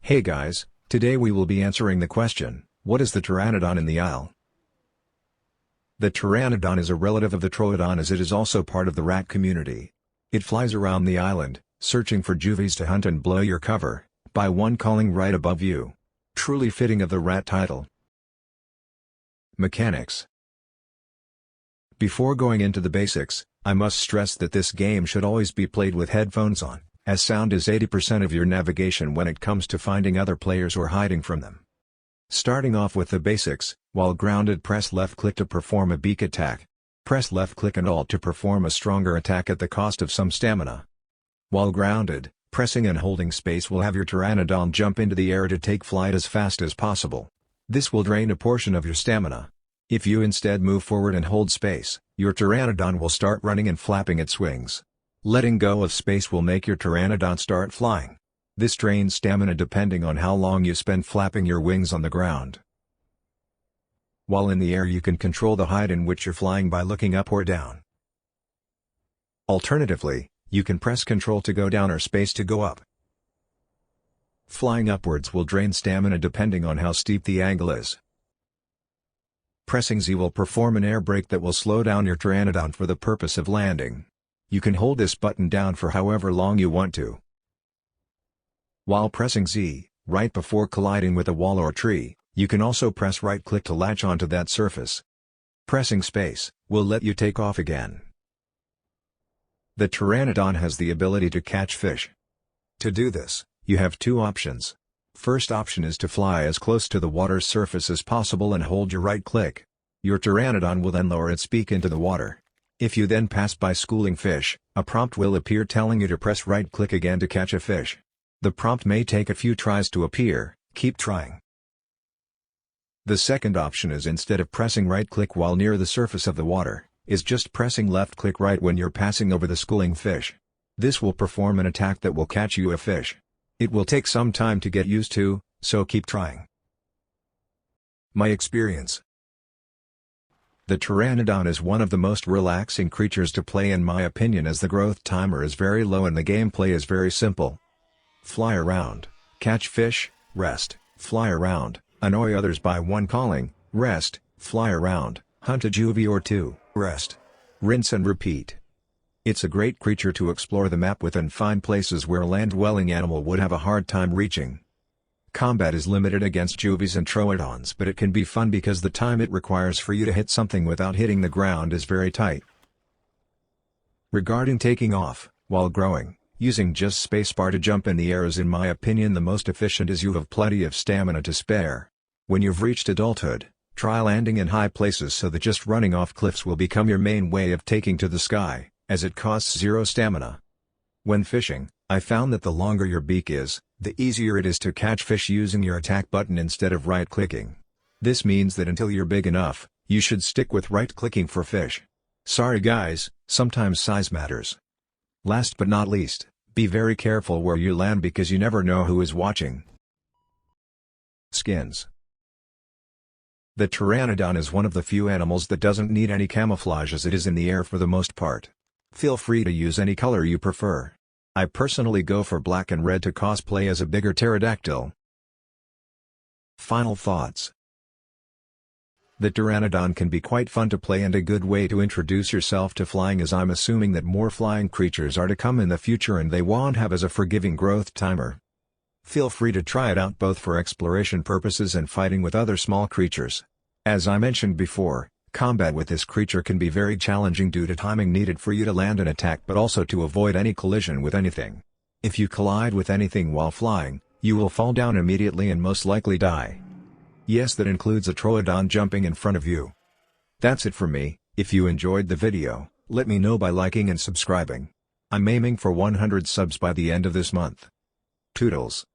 Hey guys, today we will be answering the question, what is the Pteranodon in the Isle? The Pteranodon is a relative of the Troodon as it is also part of the rat community. It flies around the island, searching for juvies to hunt and blow your cover, by one calling right above you. Truly fitting of the rat title. Mechanics. Before going into the basics, I must stress that this game should always be played with headphones on, as sound is 80% of your navigation when it comes to finding other players or hiding from them. Starting off with the basics, while grounded press left click to perform a beak attack. Press left click and Alt to perform a stronger attack at the cost of some stamina. While grounded, pressing and holding space will have your Pteranodon jump into the air to take flight as fast as possible. This will drain a portion of your stamina. If you instead move forward and hold space, your Pteranodon will start running and flapping its wings. Letting go of space will make your Pteranodon start flying. This drains stamina depending on how long you spend flapping your wings on the ground. While in the air you can control the height in which you're flying by looking up or down. Alternatively, you can press Ctrl to go down or space to go up. Flying upwards will drain stamina depending on how steep the angle is. Pressing Z will perform an air brake that will slow down your Pteranodon for the purpose of landing. You can hold this button down for however long you want to. While pressing Z, right before colliding with a wall or tree, you can also press right-click to latch onto that surface. Pressing space will let you take off again. The Pteranodon has the ability to catch fish. To do this, you have two options. First option is to fly as close to the water's surface as possible and hold your right-click. Your Pteranodon will then lower its beak into the water. If you then pass by schooling fish, a prompt will appear telling you to press right-click again to catch a fish. The prompt may take a few tries to appear, keep trying. The second option is instead of pressing right-click while near the surface of the water, is just pressing left-click right when you're passing over the schooling fish. This will perform an attack that will catch you a fish. It will take some time to get used to, so keep trying. My experience. The Pteranodon is one of the most relaxing creatures to play in my opinion as the growth timer is very low and the gameplay is very simple. Fly around, catch fish, rest, fly around, annoy others by one calling, rest, fly around, hunt a juvie or two, rest. Rinse and repeat. It's a great creature to explore the map with and find places where a land-dwelling animal would have a hard time reaching. Combat is limited against juvies and troodons, but it can be fun because the time it requires for you to hit something without hitting the ground is very tight. Regarding taking off, while growing, using just spacebar to jump in the air is in my opinion the most efficient as you have plenty of stamina to spare. When you've reached adulthood, try landing in high places so that just running off cliffs will become your main way of taking to the sky, as it costs zero stamina. When fishing, I found that the longer your beak is, the easier it is to catch fish using your attack button instead of right-clicking. This means that until you're big enough, you should stick with right-clicking for fish. Sorry guys, sometimes size matters. Last but not least, be very careful where you land because you never know who is watching. Skins. The Pteranodon is one of the few animals that doesn't need any camouflage as it is in the air for the most part. Feel free to use any color you prefer. I personally go for black and red to cosplay as a bigger pterodactyl. Final thoughts. The Pteranodon can be quite fun to play and a good way to introduce yourself to flying as I'm assuming that more flying creatures are to come in the future and they won't have as a forgiving growth timer. Feel free to try it out both for exploration purposes and fighting with other small creatures. As I mentioned before, combat with this creature can be very challenging due to timing needed for you to land an attack but also to avoid any collision with anything. If you collide with anything while flying, you will fall down immediately and most likely die. Yes, that includes a Troodon jumping in front of you. That's it for me. If you enjoyed the video, let me know by liking and subscribing. I'm aiming for 100 subs by the end of this month. Toodles.